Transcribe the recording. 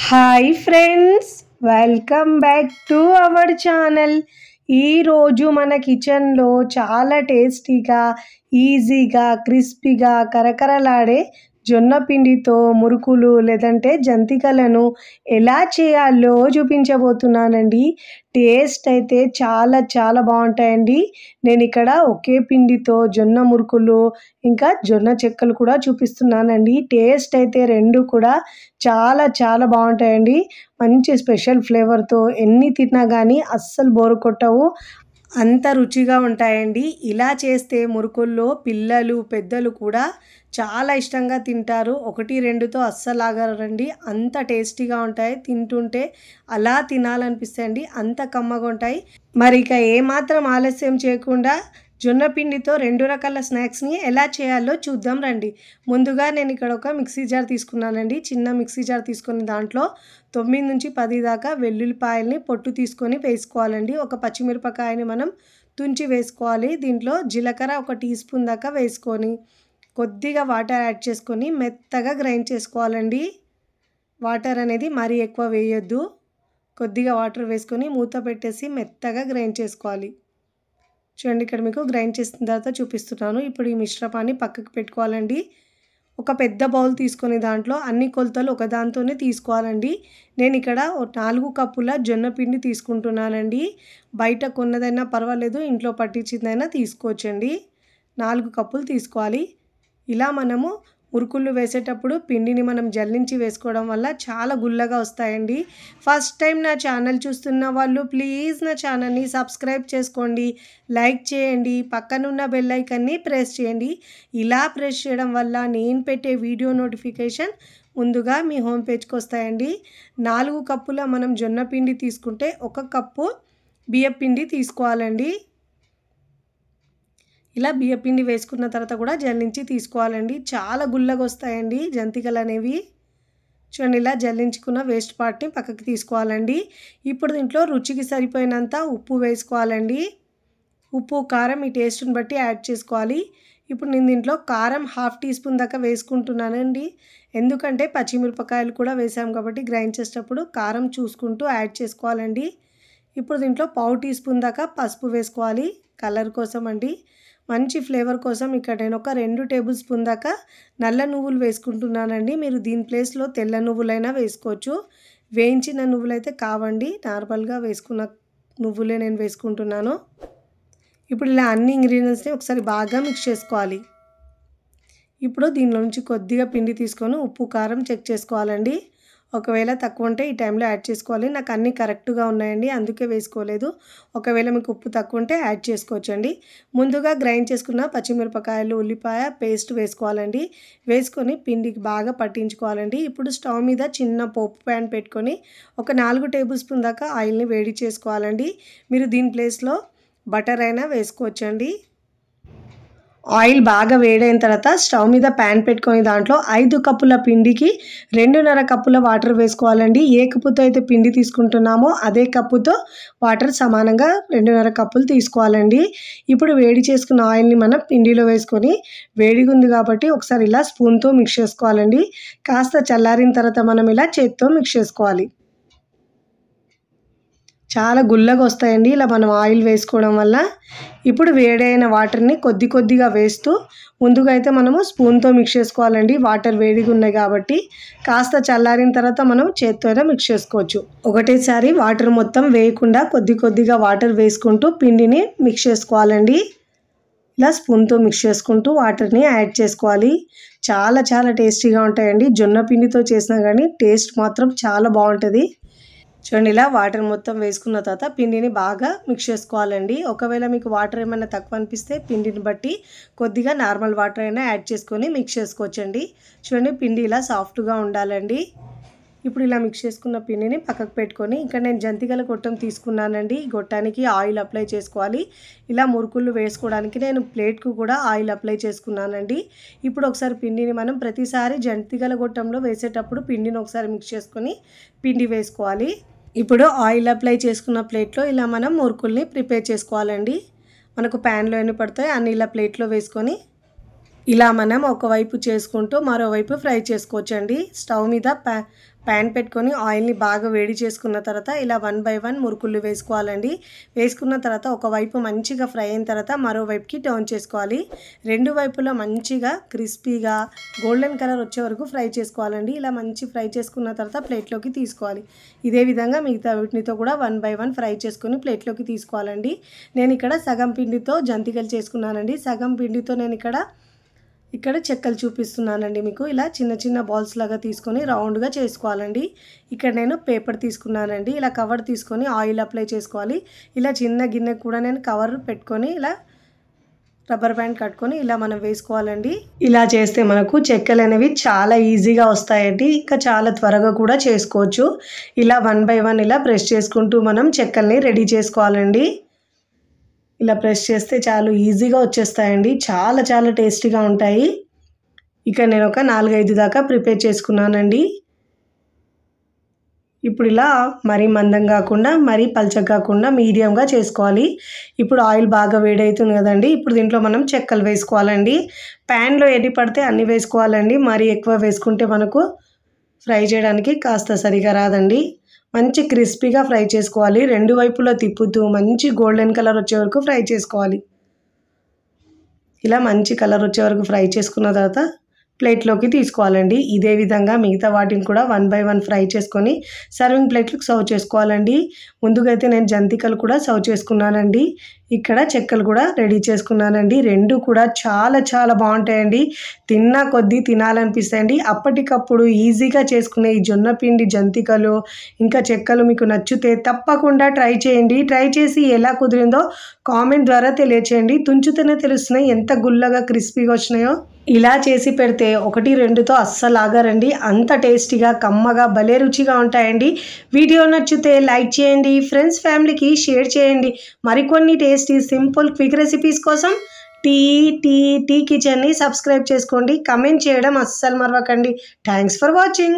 Hi friends, welcome back to our channel. ఈరోజు మన కిచెన్లో చాలా టేస్టీగా, ఈజీగా, క్రిస్పీగా, కరకరలాడే జొన్న పిండితో మురుకులు లేదంటే జంతికలను ఎలా చేయాలో చూపించబోతున్నానండి. టేస్ట్ అయితే చాలా చాలా బాగుంటాయండి. నేను ఇక్కడ ఒకే పిండితో జొన్న మురుకులు ఇంకా జొన్న చెక్కలు కూడా చూపిస్తున్నానండి. టేస్ట్ అయితే రెండు కూడా చాలా చాలా బాగుంటాయండి. మంచి స్పెషల్ ఫ్లేవర్తో ఎన్ని తిన్నా కానీ అస్సలు బోరు కొట్టవు, అంత రుచిగా ఉంటాయండి. ఇలా చేస్తే మురుకుల్లో పిల్లలు పెద్దలు కూడా చాలా ఇష్టంగా తింటారు. ఒకటి రెండుతో అస్సలు ఆగరండి, అంత టేస్టీగా ఉంటాయి. తింటుంటే అలా తినాలనిపిస్తాయండి, అంత కమ్మగా ఉంటాయి. మరి ఇక ఏమాత్రం ఆలస్యం చేయకుండా జొన్న పిండితో రెండు రకాల స్నాక్స్ని ఎలా చేయాలో చూద్దాం రండి. ముందుగా నేను ఇక్కడ ఒక మిక్సీ జార్ తీసుకున్నానండి. చిన్న మిక్సీ జార్ తీసుకొని దాంట్లో 9 నుంచి 10 దాకా వెల్లుల్లిపాయల్ని పొట్టు తీసుకొని వేసుకోవాలండి. ఒక పచ్చిమిరపకాయని మనం తుంచి వేసుకోవాలి. దీంట్లో జీలకర్ర ఒక టీ స్పూన్ దాకా వేసుకొని కొద్దిగా వాటర్ యాడ్ చేసుకొని మెత్తగా గ్రైండ్ చేసుకోవాలండి. వాటర్ అనేది మరీ ఎక్కువ వేయొద్దు. కొద్దిగా వాటర్ వేసుకొని మూత పెట్టేసి మెత్తగా గ్రైండ్ చేసుకోవాలి. చూడండి, ఇక్కడ మీకు గ్రైండ్ చేసిన తర్వాత చూపిస్తున్నాను. ఇప్పుడు ఈ మిశ్రమాన్ని పక్కకు పెట్టుకోవాలండి. ఒక పెద్ద బౌల్ తీసుకొని దాంట్లో అన్ని కొలతలు ఒకదాంతోనే తీసుకోవాలండి. నేను ఇక్కడ 4 కప్పుల జొన్న పిండి తీసుకుంటున్నానండి. బయట కొన్నదైనా పర్వాలేదు, ఇంట్లో పట్టించిందైనా తీసుకోవచ్చండి. 4 కప్పులు తీసుకోవాలి. ఇలా మనము మురుకులు వేసేటప్పుడు పిండిని మనం జల్లించి వేసుకోవడం వల్ల చాలా గుల్లగా వస్తాయండి. ఫస్ట్ టైం నా ఛానల్ చూస్తున్న వాళ్ళు ప్లీజ్ నా ఛానల్ని సబ్స్క్రైబ్ చేసుకోండి, లైక్ చేయండి, పక్కనున్న బెల్ ఐకాన్ని ప్రెస్ చేయండి. ఇలా ప్రెస్ చేయడం వల్ల నేను పెట్టే వీడియో నోటిఫికేషన్ ముందుగా మీ హోమ్ పేజ్కి వస్తాయండి. 4 కప్పుల మనం జొన్న పిండి తీసుకుంటే 1 కప్పు బియ్యం పిండి తీసుకోవాలండి. ఇలా బియ్యం పిండి వేసుకున్న తర్వాత కూడా జల్లించి తీసుకోవాలండి. చాలా గుల్లగా వస్తాయండి జంతికలు అనేవి. చూడండి, ఇలా జల్లించుకున్న వేస్ట్ పార్ట్ని పక్కకి తీసుకోవాలండి. ఇప్పుడు దీంట్లో రుచికి సరిపోయినంత ఉప్పు వేసుకోవాలండి. ఉప్పు కారం మీ టేస్ట్ని బట్టి యాడ్ చేసుకోవాలి. ఇప్పుడు నేను దీంట్లో కారం 1/2 టీ స్పూన్ దాకా వేసుకుంటున్నానండి. ఎందుకంటే పచ్చిమిరపకాయలు కూడా వేసాం కాబట్టి గ్రైండ్ చేసేటప్పుడు కారం చూసుకుంటూ యాడ్ చేసుకోవాలండి. ఇప్పుడు దీంట్లో 1/2 టీ స్పూన్ దాకా పసుపు వేసుకోవాలి, కలర్ కోసం అండి. మంచి ఫ్లేవర్ కోసం ఇక్కడ నేను ఒక 2 టేబుల్ స్పూన్ దాకా నల్ల నువ్వులు వేసుకుంటున్నానండి. మీరు దీని ప్లేస్లో తెల్ల నువ్వులైనా వేసుకోవచ్చు. వేయించిన నువ్వులైతే కావండి, నార్మల్గా వేసుకున్న నువ్వులే నేను వేసుకుంటున్నాను. ఇప్పుడు ఇలా అన్ని ఇంగ్రీడియంట్స్ని ఒకసారి బాగా మిక్స్ చేసుకోవాలి. ఇప్పుడు దీనిలో నుంచి కొద్దిగా పిండి తీసుకొని ఉప్పు కారం చెక్ చేసుకోవాలండి. ఒకవేళ తక్కువ ఉంటే ఈ టైంలో యాడ్ చేసుకోవాలి. నాకు అన్నీ కరెక్ట్గా ఉన్నాయండి, అందుకే వేసుకోలేదు. ఒకవేళ మీకు ఉప్పు తక్కువ ఉంటే యాడ్ చేసుకోవచ్చండి. ముందుగా గ్రైండ్ చేసుకున్న పచ్చిమిరపకాయలు, ఉల్లిపాయ పేస్ట్ వేసుకోవాలండి. వేసుకొని పిండికి బాగా పట్టించుకోవాలండి. ఇప్పుడు స్టవ్ మీద చిన్న పోపు ప్యాన్ పెట్టుకొని ఒక 4 టేబుల్ స్పూన్ దాకా ఆయిల్ని వేడి చేసుకోవాలండి. మీరు దీని ప్లేస్లో బటర్ అయినా వేసుకోవచ్చండి. ఆయిల్ బాగా వేడైన తర్వాత స్టవ్ మీద ప్యాన్ పెట్టుకొని దాంట్లో 5 కప్పుల పిండికి 2.5 కప్పుల వాటర్ వేసుకోవాలండి. ఏ కప్పుతో అయితే పిండి తీసుకుంటున్నామో అదే కప్పుతో వాటర్ సమానంగా 2.5 కప్పులు తీసుకోవాలండి. ఇప్పుడు వేడి చేసుకున్న ఆయిల్ని మనం పిండిలో వేసుకొని, వేడిగా ఉంది కాబట్టి ఒకసారి ఇలా స్పూన్తో మిక్స్ చేసుకోవాలండి. కాస్త చల్లారిన తర్వాత మనం ఇలా చేత్తో మిక్స్ చేసుకోవాలి. చాలా గుల్లగా వస్తాయండి ఇలా మనం ఆయిల్ వేసుకోవడం వల్ల. ఇప్పుడు వేడైన వాటర్ని కొద్ది కొద్దిగా వేస్తూ ముందుగా అయితే మనము స్పూన్తో మిక్స్ చేసుకోవాలండి. వాటర్ వేడిగా ఉన్నాయి కాబట్టి కాస్త చల్లారిన తర్వాత మనం చేత్తో అయినా మిక్స్ చేసుకోవచ్చు. ఒకటేసారి వాటర్ మొత్తం వేయకుండా కొద్ది కొద్దిగా వాటర్ వేసుకుంటూ పిండిని మిక్స్ చేసుకోవాలండి. ఇలా స్పూన్తో మిక్స్ చేసుకుంటూ వాటర్ని యాడ్ చేసుకోవాలి. చాలా చాలా టేస్టీగా ఉంటాయండి. జొన్న పిండితో చేసినా కానీ టేస్ట్ మాత్రం చాలా బాగుంటుంది. చూడండి, ఇలా వాటర్ మొత్తం వేసుకున్న తర్వాత పిండిని బాగా మిక్స్ చేసుకోవాలండి. ఒకవేళ మీకు వాటర్ ఏమైనా తక్కువ అనిపిస్తే పిండిని బట్టి కొద్దిగా నార్మల్ వాటర్ అయినా యాడ్ చేసుకొని మిక్స్ చేసుకోవచ్చండి. చూడండి, పిండి ఇలా సాఫ్ట్గా ఉండాలండి. ఇప్పుడు ఇలా మిక్స్ చేసుకున్న పిండిని పక్కకు పెట్టుకొని ఇక్కడ నేను జంతికల గొట్టం తీసుకున్నానండి. గొట్టానికి ఆయిల్ అప్లై చేసుకోవాలి. ఇలా మురుకులు వేసుకోవడానికి నేను ప్లేట్కు కూడా ఆయిల్ అప్లై చేసుకున్నానండి. ఇప్పుడు ఒకసారి పిండిని మనం ప్రతిసారి జంతికల గొట్టంలో వేసేటప్పుడు పిండిని ఒకసారి మిక్స్ చేసుకొని పిండి వేసుకోవాలి. ఇప్పుడు ఆయిల్ అప్లై చేసుకున్న ప్లేట్లో ఇలా మనం మురుకుల్ని ప్రిపేర్ చేసుకోవాలండి. మనకు ప్యాన్లో ఎన్ని పడతాయి అన్ని ఇలా ప్లేట్లో వేసుకొని ఇలా మనం ఒకవైపు చేసుకుంటూ మరోవైపు ఫ్రై చేసుకోవచ్చండి. స్టవ్ మీద ప్యాన్ పెట్టుకొని ఆయిల్ని బాగా వేడి చేసుకున్న తర్వాత ఇలా 1 బై 1 మురుకులు వేసుకోవాలండి. వేసుకున్న తర్వాత ఒకవైపు మంచిగా ఫ్రై అయిన తర్వాత మరోవైపుకి టర్న్ చేసుకోవాలి. రెండు వైపులా మంచిగా క్రిస్పీగా గోల్డెన్ కలర్ వచ్చే వరకు ఫ్రై చేసుకోవాలండి. ఇలా మంచి ఫ్రై చేసుకున్న తర్వాత ప్లేట్లోకి తీసుకోవాలి. ఇదే విధంగా మిగతా వీటితో కూడా 1 బై 1 ఫ్రై చేసుకొని ప్లేట్లోకి తీసుకోవాలండి. నేను ఇక్కడ సగం పిండితో జంతికలు చేసుకున్నానండి. సగం పిండితో నేను ఇక్కడ చెక్కలు చూపిస్తున్నానండి మీకు. ఇలా చిన్న చిన్న బాల్స్ లాగా తీసుకొని రౌండ్గా చేసుకోవాలండి. ఇక్కడ నేను పేపర్ తీసుకున్నానండి. ఇలా కవర్ తీసుకొని ఆయిల్ అప్లై చేసుకోవాలి. ఇలా చిన్న గిన్నెకు కూడా నేను కవర్ పెట్టుకొని ఇలా రబ్బర్ బ్యాండ్ కట్టుకొని ఇలా మనం వేసుకోవాలండి. ఇలా చేస్తే మనకు చెక్కలు అనేవి చాలా ఈజీగా వస్తాయండి. ఇంకా చాలా త్వరగా కూడా చేసుకోవచ్చు. ఇలా 1 బై 1 ఇలా ప్రెస్ చేసుకుంటూ మనం చెక్కల్ని రెడీ చేసుకోవాలండి. ఇలా ప్రెస్ చేస్తే చాలు ఈజీగా వచ్చేస్తాయండి. చాలా చాలా టేస్టీగా ఉంటాయి. ఇక నేను ఒక 4-5 దాకా ప్రిపేర్ చేసుకున్నానండి. ఇప్పుడు ఇలా మరీ మందం కాకుండా మరీ పల్చగా కాకుండా మీడియంగా చేసుకోవాలి. ఇప్పుడు ఆయిల్ బాగా వేడవుతుంది కదండి. ఇప్పుడు దీంట్లో మనం చెక్కలు వేసుకోవాలండి. ప్యాన్లో ఎన్ని పడితే అన్ని వేసుకోవాలండి. మరీ ఎక్కువ వేసుకుంటే మనకు ఫ్రై చేయడానికి కాస్త సరిగా రాదండి. మంచి క్రిస్పీగా ఫ్రై చేసుకోవాలి. రెండు వైపులా తిప్పుతూ మంచి గోల్డెన్ కలర్ వచ్చే వరకు ఫ్రై చేసుకోవాలి. ఇలా మంచి కలర్ వచ్చే వరకు ఫ్రై చేసుకున్న తర్వాత ప్లేట్లోకి తీసుకోవాలండి. ఇదే విధంగా మిగతా వాటిని కూడా 1 బై 1 ఫ్రై చేసుకొని సర్వింగ్ ప్లేట్లకు సర్వ్ చేసుకోవాలండి. ముందుగా అయితే నేను జంతికలు కూడా సర్వ్ చేసుకున్నానండి. ఇక్కడ చెక్కలు కూడా రెడీ చేసుకున్నానండి. రెండు కూడా చాలా చాలా బాగుంటాయండి. తిన్నా కొద్దీ తినాలనిపిస్తాయండి. అప్పటికప్పుడు ఈజీగా చేసుకునే ఈ జొన్న పిండి జంతికలు ఇంకా చెక్కలు మీకు నచ్చితే తప్పకుండా ట్రై చేయండి. ట్రై చేసి ఎలా కుదిరిందో కామెంట్ ద్వారా తెలియచేయండి. తుంచుతూనే తెలుస్తున్నాయి ఎంత గుల్లగా క్రిస్పీగా వచ్చినాయో. ఇలా చేసి పెడితే 1-2తో అస్సలు ఆగరండి. అంత టేస్టీగా కమ్మగా భలే రుచిగా ఉంటాయండి. వీడియో నచ్చితే లైక్ చేయండి. ఫ్రెండ్స్ ఫ్యామిలీకి షేర్ చేయండి. మరికొన్ని టేస్టీ సింపుల్ క్విక్ రెసిపీస్ కోసం టీ కిచెన్ని సబ్స్క్రైబ్ చేసుకోండి. కమెంట్ చేయడం అస్సలు మరవకండి. Thanks for watching.